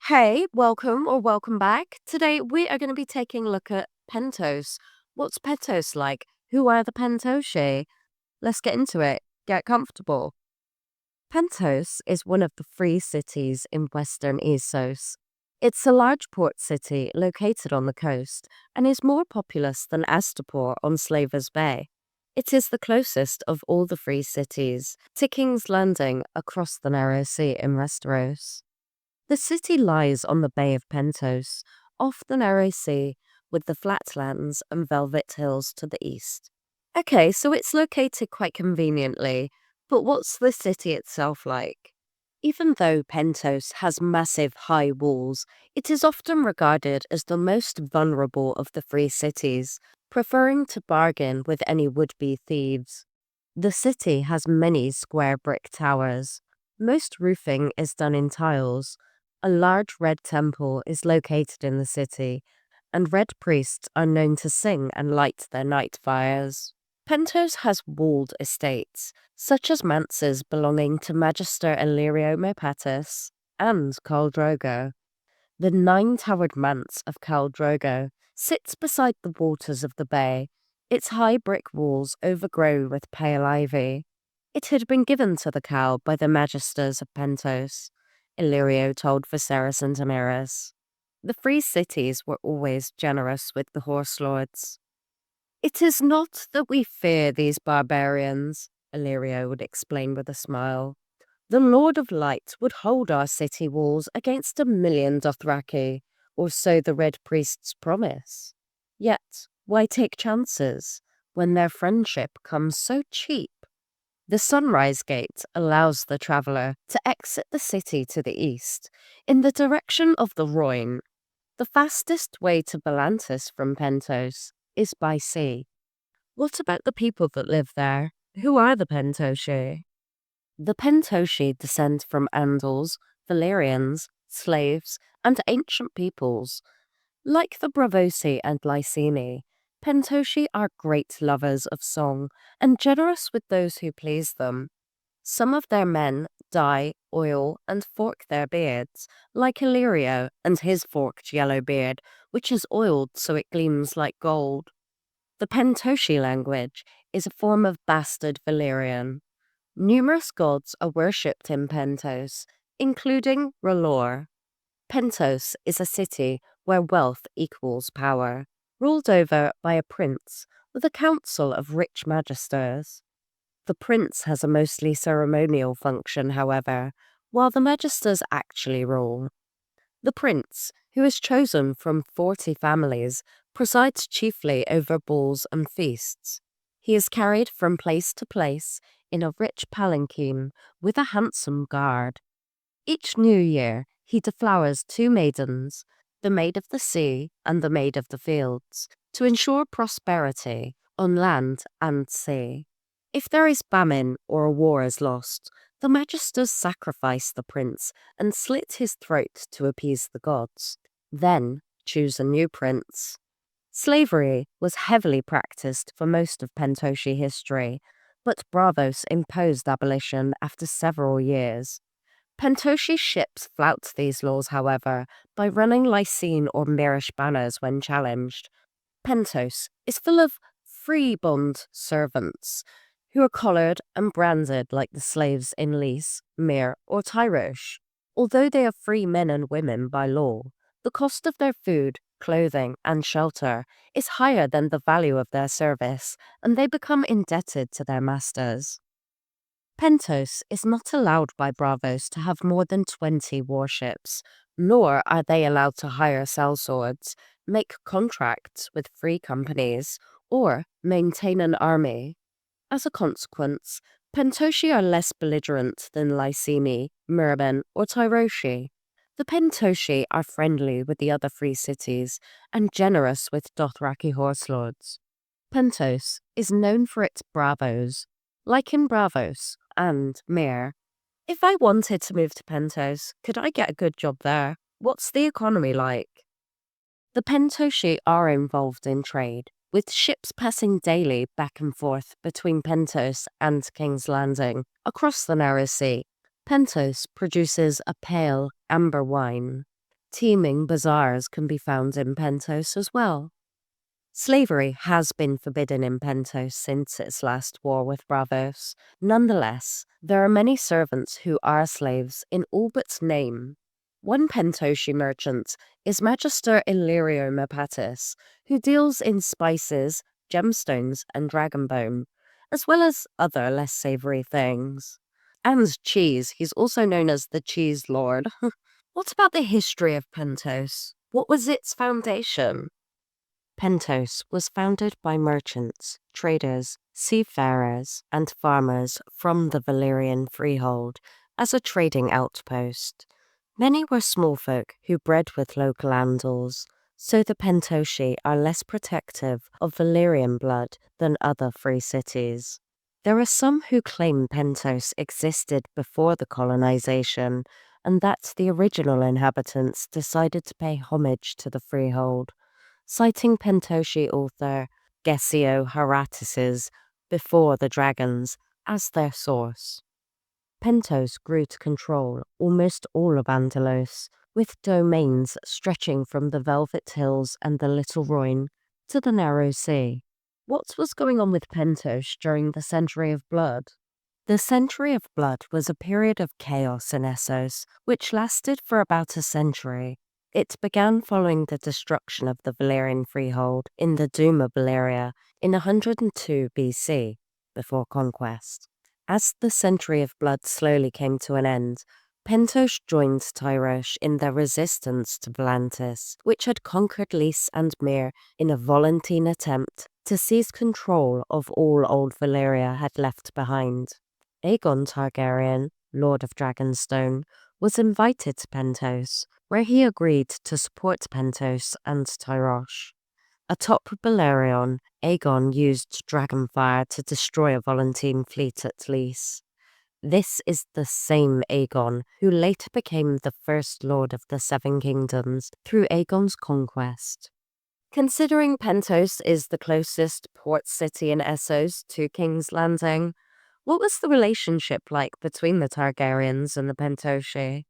Hey, welcome back. Today we are going to be taking a look at Pentos. What's Pentos like? Who are the Pentoshi? Let's get into it. Get comfortable. Pentos is one of the free cities in western Essos. It's a large port city located on the coast and is more populous than Astapor on Slavers Bay. It is the closest of all the free cities to King's Landing across the narrow sea in Westeros. The city lies on the Bay of Pentos, off the narrow sea, with the flatlands and velvet hills to the east. Okay, so it's located quite conveniently, but what's the city itself like? Even though Pentos has massive high walls, it is often regarded as the most vulnerable of the free cities, preferring to bargain with any would-be thieves. The city has many square brick towers. Most roofing is done in tiles. A large red temple is located in the city, and red priests are known to sing and light their night fires. Pentos has walled estates, such as manses belonging to Magister Illyrio Mopatis and Khal Drogo. The nine-towered manse of Khal Drogo sits beside the waters of the bay, its high brick walls overgrown with pale ivy. It had been given to the cow by the magisters of Pentos, Illyrio told Viserys and Daenerys. The free cities were always generous with the horse lords. It is not that we fear these barbarians, Illyrio would explain with a smile. The Lord of Light would hold our city walls against 1,000,000 Dothraki, or so the Red Priests promise. Yet, why take chances when their friendship comes so cheap? The Sunrise Gate allows the traveller to exit the city to the east, in the direction of the Rhoyne. The fastest way to Volantis from Pentos is by sea. What about the people that live there? Who are the Pentoshi? The Pentoshi descend from Andals, Valyrians, slaves, and ancient peoples. Like the Bravosi and Lyseni, Pentoshi are great lovers of song and generous with those who please them. Some of their men dye, oil, and fork their beards, like Illyrio and his forked yellow beard, which is oiled so it gleams like gold. The Pentoshi language is a form of bastard Valyrian. Numerous gods are worshipped in Pentos, including R'hllor. Pentos is a city where wealth equals power, ruled over by a prince with a council of rich magisters. The prince has a mostly ceremonial function, however, while the magisters actually rule. The prince, who is chosen from 40 families, presides chiefly over balls and feasts. He is carried from place to place in a rich palanquin with a handsome guard. Each new year, he deflowers 2 maidens, the Maid of the Sea and the Maid of the Fields, to ensure prosperity on land and sea. If there is famine or a war is lost, the magisters sacrifice the prince and slit his throat to appease the gods, then choose a new prince. Slavery was heavily practiced for most of Pentoshi history, but Braavos imposed abolition after several years. Pentoshi ships flout these laws, however, by running Lysene or Mirish banners when challenged. Pentos is full of free bond servants who are collared and branded like the slaves in Lys, Myr, or Tyrosh. Although they are free men and women by law, the cost of their food, clothing, and shelter is higher than the value of their service, and they become indebted to their masters. Pentos is not allowed by Braavos to have more than 20 warships, nor are they allowed to hire sellswords, make contracts with free companies, or maintain an army. As a consequence, Pentoshi are less belligerent than Lyseni, Myrmen, or Tyroshi. The Pentoshi are friendly with the other free cities and generous with Dothraki horse lords. Pentos is known for its bravos, like in Bravos and Myr. If I wanted to move to Pentos, could I get a good job there? What's the economy like? The Pentoshi are involved in trade, with ships passing daily back and forth between Pentos and King's Landing across the narrow sea. Pentos produces a pale amber wine. Teeming bazaars can be found in Pentos as well. Slavery has been forbidden in Pentos since its last war with Bravos. Nonetheless, there are many servants who are slaves in all but name. One Pentoshi merchant is Magister Illyrio Mepatis, who deals in spices, gemstones, and dragon bone, as well as other less savory things. And cheese, he's also known as the Cheese Lord. What about the history of Pentos? What was its foundation? Pentos was founded by merchants, traders, seafarers, and farmers from the Valyrian freehold as a trading outpost. Many were small folk who bred with local Andals, so the Pentoshi are less protective of Valyrian blood than other free cities. There are some who claim Pentos existed before the colonization, and that the original inhabitants decided to pay homage to the freehold, citing Pentoshi author Gesio Haratis's Before the Dragons as their source. Pentos grew to control almost all of Andalos, with domains stretching from the Velvet Hills and the Little Rhoyne to the Narrow Sea. What was going on with Pentos during the Century of Blood? The Century of Blood was a period of chaos in Essos, which lasted for about a century. It began following the destruction of the Valyrian freehold in the Duma Valyria in 102 BC, before conquest. As the Century of Blood slowly came to an end, Pentos joined Tyrosh in their resistance to Volantis, which had conquered Lys and Myr in a Volantine attempt to seize control of all old Valyria had left behind. Aegon Targaryen, Lord of Dragonstone, was invited to Pentos, where he agreed to support Pentos and Tyrosh. Atop Balerion, Aegon used Dragonfire to destroy a Volantine fleet at Lys. This is the same Aegon who later became the first Lord of the Seven Kingdoms through Aegon's conquest. Considering Pentos is the closest port city in Essos to King's Landing, what was the relationship like between the Targaryens and the Pentoshi?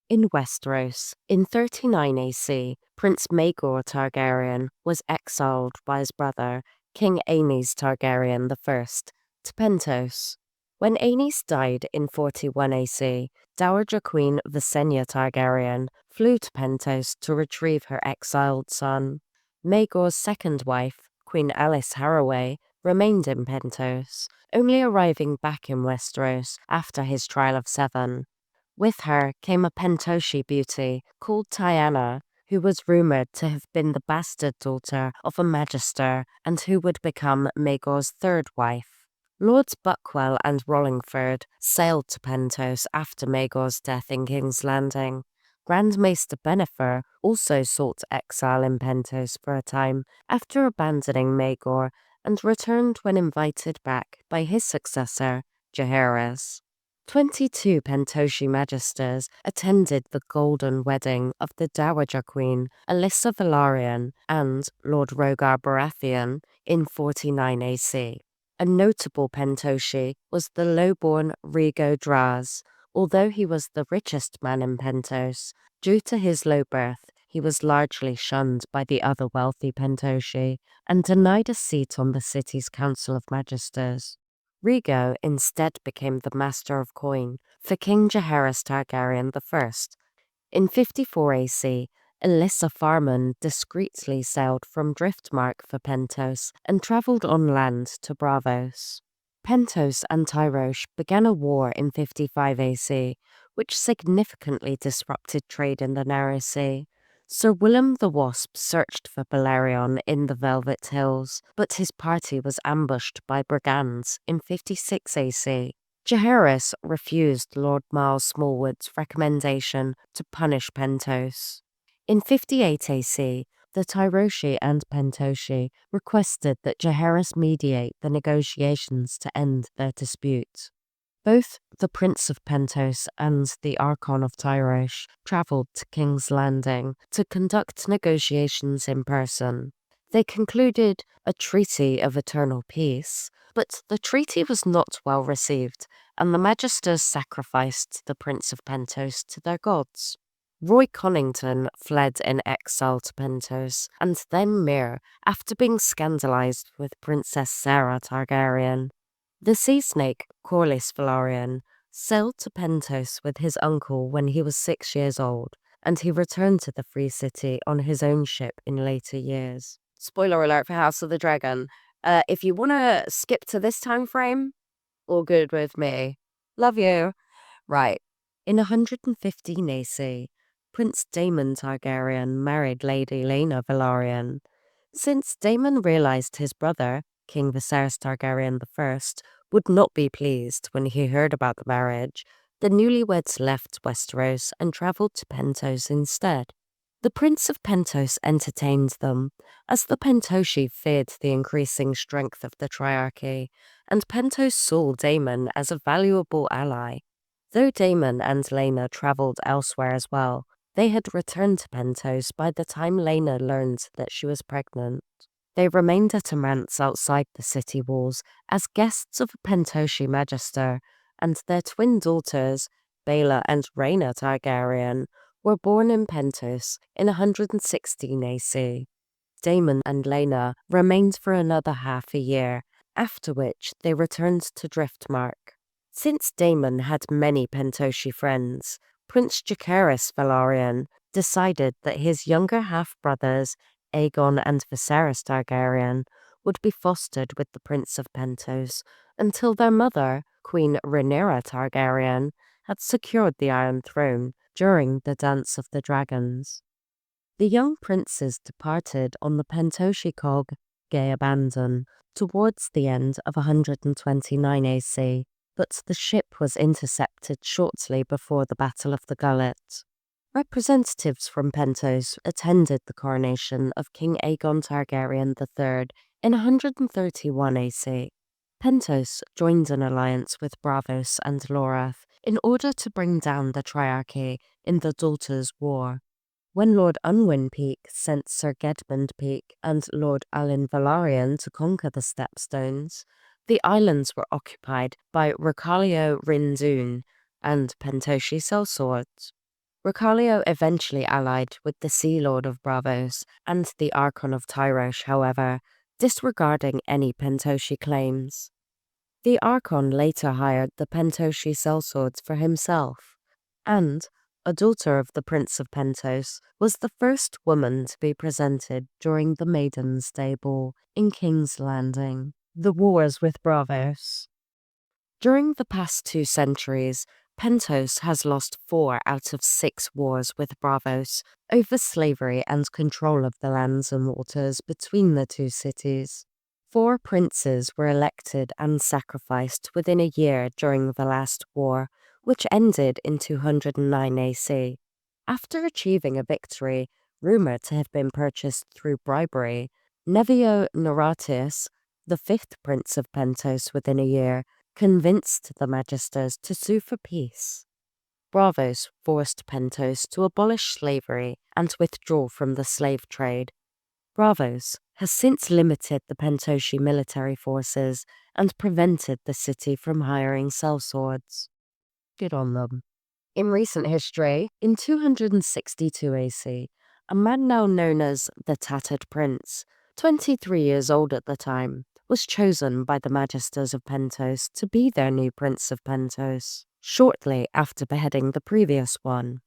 In Westeros, in 39 AC, Prince Maegor Targaryen was exiled by his brother, King Aenys Targaryen I, to Pentos. When Aenys died in 41 AC, Dowager Queen Visenya Targaryen flew to Pentos to retrieve her exiled son. Maegor's second wife, Queen Alice Haraway, remained in Pentos, only arriving back in Westeros after his trial of 7. With her came a Pentoshi beauty called Tyanna, who was rumoured to have been the bastard daughter of a magister and who would become Maegor's third wife. Lords Buckwell and Rollingford sailed to Pentos after Maegor's death in King's Landing. Grand Maester Bennifer also sought exile in Pentos for a time after abandoning Maegor and returned when invited back by his successor, Jaehaerys. 22 Pentoshi magisters attended the golden wedding of the Dowager Queen Alyssa Velaryon and Lord Rhaegar Baratheon in 49 AC. A notable Pentoshi was the low-born Rhaego Draz. Although he was the richest man in Pentos, due to his low birth, he was largely shunned by the other wealthy Pentoshi and denied a seat on the city's Council of Magisters. Rhaego instead became the Master of Coin for King Jaehaerys Targaryen I. In 54 AC, Alyssa Farman discreetly sailed from Driftmark for Pentos and travelled on land to Bravos. Pentos and Tyrosh began a war in 55 AC, which significantly disrupted trade in the Narrow Sea. Sir Willem the Wasp searched for Balerion in the Velvet Hills, but his party was ambushed by brigands in 56 AC. Jaehaerys refused Lord Miles Smallwood's recommendation to punish Pentos. In 58 AC, the Tyroshi and Pentoshi requested that Jaehaerys mediate the negotiations to end their dispute. Both the Prince of Pentos and the Archon of Tyrosh travelled to King's Landing to conduct negotiations in person. They concluded a treaty of eternal peace, but the treaty was not well received, and the magisters sacrificed the Prince of Pentos to their gods. Roy Connington fled in exile to Pentos, and then Myr, after being scandalized with Princess Sarah Targaryen. The sea snake, Corlys Velaryon, sailed to Pentos with his uncle when he was 6 years old, and he returned to the Free City on his own ship in later years. Spoiler alert for House of the Dragon. If you want to skip to this time frame, all good with me. Love you. Right. In 115 AC, Prince Daemon Targaryen married Lady Laena Velaryon. Since Daemon realized his brother, King Viserys Targaryen I, would not be pleased when he heard about the marriage, the newlyweds left Westeros and travelled to Pentos instead. The Prince of Pentos entertained them, as the Pentoshi feared the increasing strength of the Triarchy, and Pentos saw Daemon as a valuable ally. Though Daemon and Laena travelled elsewhere as well, they had returned to Pentos by the time Laena learned that she was pregnant. They remained at a manse outside the city walls as guests of a Pentoshi magister, and their twin daughters, Baela and Rhaena Targaryen, were born in Pentos in 116 AC. Daemon and Laena remained for another half a year, after which they returned to Driftmark. Since Daemon had many Pentoshi friends, Prince Jacaerys Velaryon decided that his younger half-brothers, Aegon and Viserys Targaryen, would be fostered with the Prince of Pentos until their mother, Queen Rhaenyra Targaryen, had secured the Iron Throne during the Dance of the Dragons. The young princes departed on the Pentoshi cog Gay Abandon towards the end of 129 AC, but the ship was intercepted shortly before the Battle of the Gullet. Representatives from Pentos attended the coronation of King Aegon Targaryen III in 131 AC. Pentos joined an alliance with Braavos and Lorath in order to bring down the Triarchy in the Daughters' War. When Lord Unwin Peake sent Sir Gedmund Peake and Lord Alyn Velaryon to conquer the Stepstones, the islands were occupied by Ricalio Rindoon and Pentoshi sellswords. Ricalio eventually allied with the Sea Lord of Braavos and the Archon of Tyrosh, however, disregarding any Pentoshi claims. The Archon later hired the Pentoshi sellswords for himself, and a daughter of the Prince of Pentos was the first woman to be presented during the Maiden's Day Ball in King's Landing. The Wars with Braavos. During the past 2 centuries, Pentos has lost 4 out of 6 wars with Braavos over slavery and control of the lands and waters between the 2 cities. 4 princes were elected and sacrificed within a year during the last war, which ended in 209 AC. After achieving a victory, rumoured to have been purchased through bribery, Nevio Noratius, the 5th Prince of Pentos within a year, convinced the magisters to sue for peace. Braavos forced Pentos to abolish slavery and withdraw from the slave trade. Braavos has since limited the Pentoshi military forces and prevented the city from hiring sellswords. Good on them. In recent history, in 262 AC, a man now known as the Tattered Prince, 23 years old at the time, was chosen by the magisters of Pentos to be their new Prince of Pentos, shortly after beheading the previous one.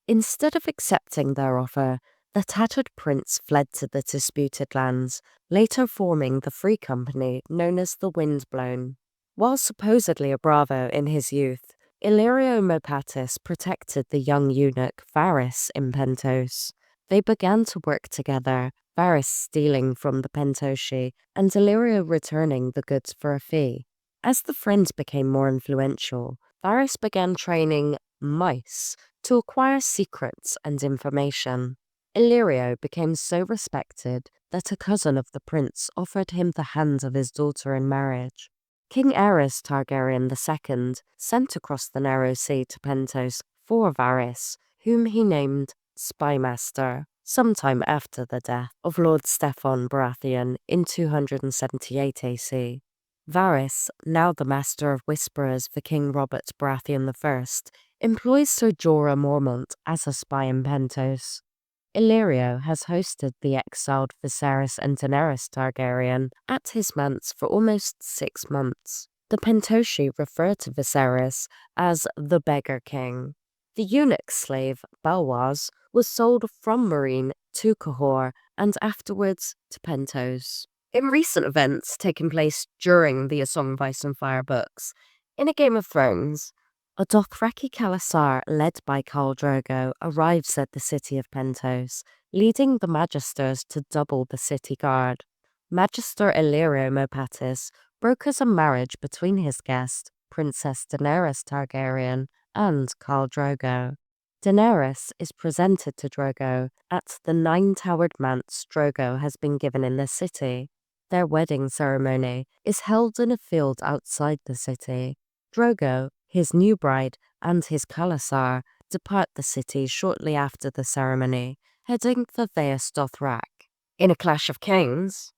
Instead of accepting their offer, the Tattered Prince fled to the disputed lands, later forming the Free Company known as the Windblown. While supposedly a bravo in his youth, Illyrio Mopatis protected the young eunuch Varys in Pentos. They began to work together, Varys stealing from the Pentoshi and Illyrio returning the goods for a fee. As the friends became more influential, Varys began training mice to acquire secrets and information. Illyrio became so respected that a cousin of the prince offered him the hand of his daughter in marriage. King Aerys Targaryen II sent across the narrow sea to Pentos for Varys, whom he named Spymaster, sometime after the death of Lord Steffon Baratheon in 278 AC. Varys, now the Master of Whisperers for King Robert Baratheon I, employs Sir Jorah Mormont as a spy in Pentos. Illyrio has hosted the exiled Viserys and Daenerys Targaryen at his manse for almost 6 months. The Pentoshi refer to Viserys as the Beggar King. The eunuch slave Balwaz was sold from Meereen to Cahor and afterwards to Pentos. In recent events taking place during the A Song of Ice and Fire books, in A Game of Thrones, a Dothraki Khalasar led by Khal Drogo arrives at the city of Pentos, leading the magisters to double the city guard. Magister Illyrio Mopatis brokers a marriage between his guest, Princess Daenerys Targaryen, and Khal Drogo. Daenerys is presented to Drogo at the 9-towered manse Drogo has been given in the city. Their wedding ceremony is held in a field outside the city. Drogo, his new bride, and his Khalasar depart the city shortly after the ceremony, heading for Vaes Dothrak. In A Clash of Kings,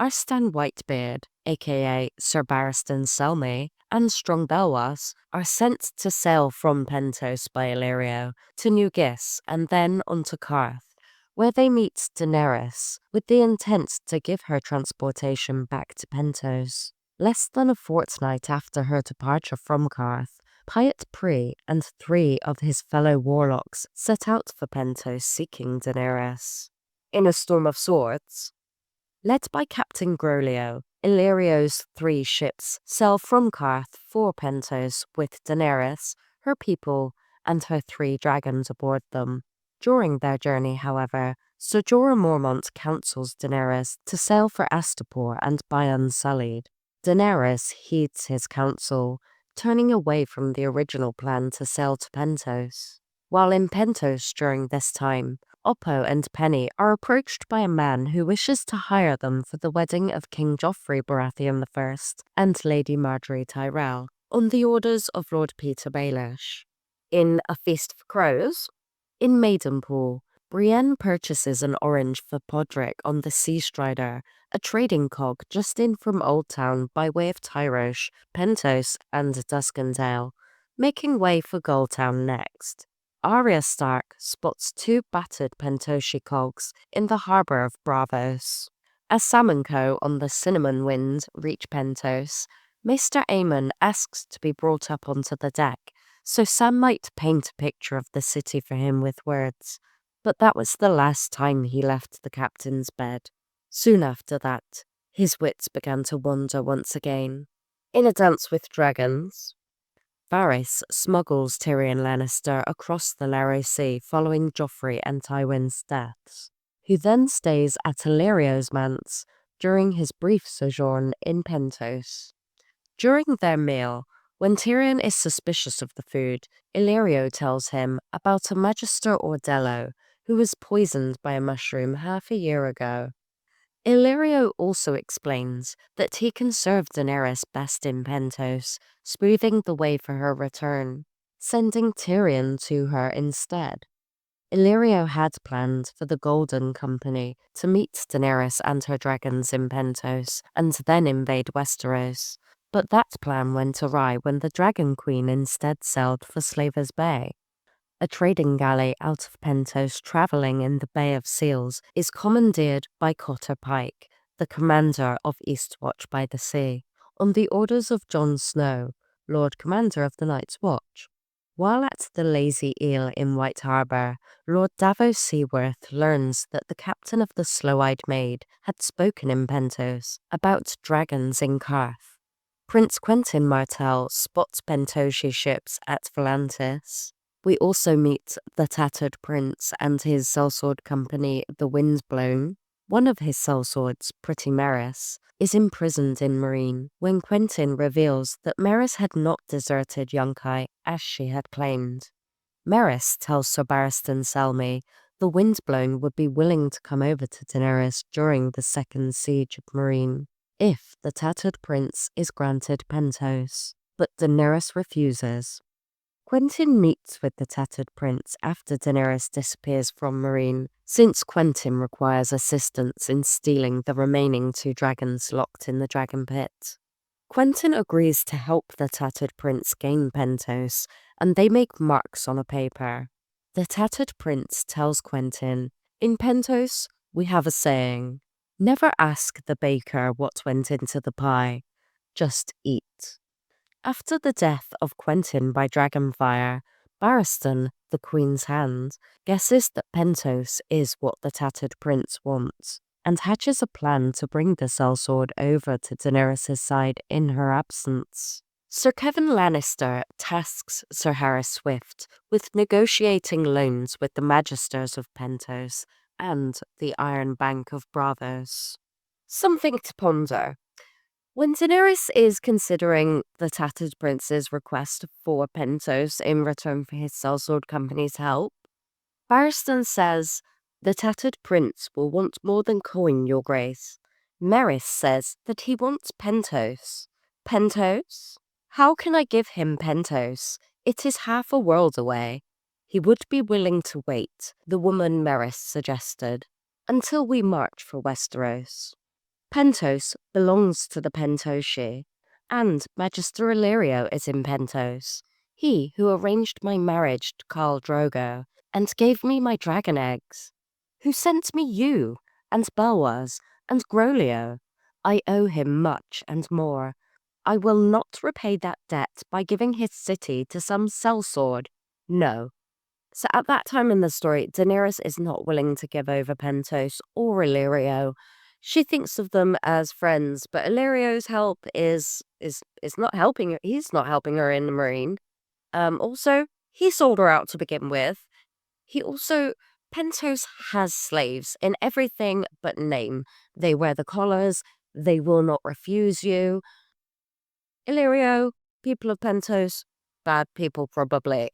Arstan Whitebeard, aka Sir Barristan Selmy, and Strong Belwas are sent to sail from Pentos by Illyrio to New Gis and then on to Karth, where they meet Daenerys with the intent to give her transportation back to Pentos. Less than a fortnight after her departure from Karth, Pyat Pree and 3 of his fellow warlocks set out for Pentos seeking Daenerys. In A Storm of Swords, led by Captain Grolio, Illyrio's 3 ships sail from Karth for Pentos with Daenerys, her people, and her 3 dragons aboard them. During their journey, however, Sir Jorah Mormont counsels Daenerys to sail for Astapor and by Unsullied. Daenerys heeds his counsel, turning away from the original plan to sail to Pentos. While in Pentos during this time, Oppo and Penny are approached by a man who wishes to hire them for the wedding of King Joffrey Baratheon I and Lady Margaery Tyrell, on the orders of Lord Peter Baelish. In A Feast for Crows, in Maidenpool, Brienne purchases an orange for Podrick on the Sea Strider, a trading cog just in from Old Town by way of Tyrosh, Pentos, and Duskendale, making way for Goldtown next. Arya Stark spots 2 battered Pentoshi cogs in the harbour of Braavos. As Sam and Co. on the Cinnamon Wind reach Pentos, Maester Aemon asks to be brought up onto the deck, so Sam might paint a picture of the city for him with words. But that was the last time he left the captain's bed. Soon after that, his wits began to wander once again. In A Dance with Dragons, Varys smuggles Tyrion Lannister across the Narrow Sea following Joffrey and Tywin's deaths, who then stays at Illyrio's manse during his brief sojourn in Pentos. During their meal, when Tyrion is suspicious of the food, Illyrio tells him about a Magister Ordello who was poisoned by a mushroom half a year ago. Illyrio also explains that he can serve Daenerys best in Pentos, smoothing the way for her return, sending Tyrion to her instead. Illyrio had planned for the Golden Company to meet Daenerys and her dragons in Pentos and then invade Westeros, but that plan went awry when the Dragon Queen instead sailed for Slaver's Bay. A trading galley out of Pentos travelling in the Bay of Seals is commandeered by Cotter Pike, the commander of Eastwatch by the Sea, on the orders of Jon Snow, Lord Commander of the Night's Watch. While at the Lazy Eel in White Harbour, Lord Davos Seaworth learns that the captain of the Slow-Eyed Maid had spoken in Pentos about dragons in Karth. Prince Quentyn Martell spots Pentoshi ships at Volantis. We also meet the Tattered Prince and his sellsword company, the Windblown. One of his sellswords, Pretty Merys, is imprisoned in Meereen when Quentyn reveals that Merys had not deserted Yunkai as she had claimed. Merys tells Sir Barristan Selmy the Windblown would be willing to come over to Daenerys during the second siege of Meereen if the Tattered Prince is granted Pentos, but Daenerys refuses. Quentyn meets with the Tattered Prince after Daenerys disappears from Meereen, since Quentyn requires assistance in stealing the remaining 2 dragons locked in the Dragon Pit. Quentyn agrees to help the Tattered Prince gain Pentos, and they make marks on a paper. The tattered prince tells Quentin, "In Pentos, we have a saying, never ask the baker what went into the pie, just eat." After the death of Quentin by dragonfire, Barristan, the queen's hand, guesses that Pentos is what the tattered prince wants, and hatches a plan to bring the sellsword over to Daenerys' side in her absence. Sir Kevin Lannister tasks Sir Harris Swift with negotiating loans with the magisters of Pentos and the Iron Bank of Bravos. Something to ponder. When Daenerys is considering the Tattered Prince's request for Pentos in return for his sellsword company's help, Barristan says, "The Tattered Prince will want more than coin, your grace." Merys says that he wants Pentos. Pentos? How can I give him Pentos? It is half a world away. He would be willing to wait, the woman Merys suggested, until we march for Westeros. Pentos belongs to the Pentoshi, and Magister Illyrio is in Pentos. He who arranged my marriage to Khal Drogo and gave me my dragon eggs. Who sent me you, and Belwas, and Grolio. I owe him much and more. I will not repay that debt by giving his city to some sellsword. No. So at that time in the story, Daenerys is not willing to give over Pentos or Illyrio. She thinks of them as friends, but Illyrio's help is not helping her. He's not helping her in the Marine. Also, he sold her out to begin with. Pentos has slaves in everything but name. They wear the collars. They will not refuse you. Illyrio, people of Pentos, bad people probably.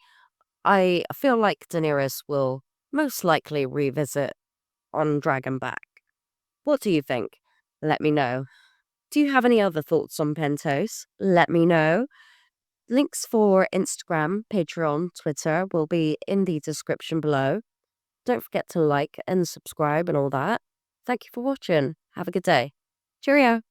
I feel like Daenerys will most likely revisit on Dragonback. What do you think? Let me know. Do you have any other thoughts on Pentos? Let me know. Links for Instagram, Patreon, Twitter will be in the description below. Don't forget to like and subscribe and all that. Thank you for watching. Have a good day. Cheerio.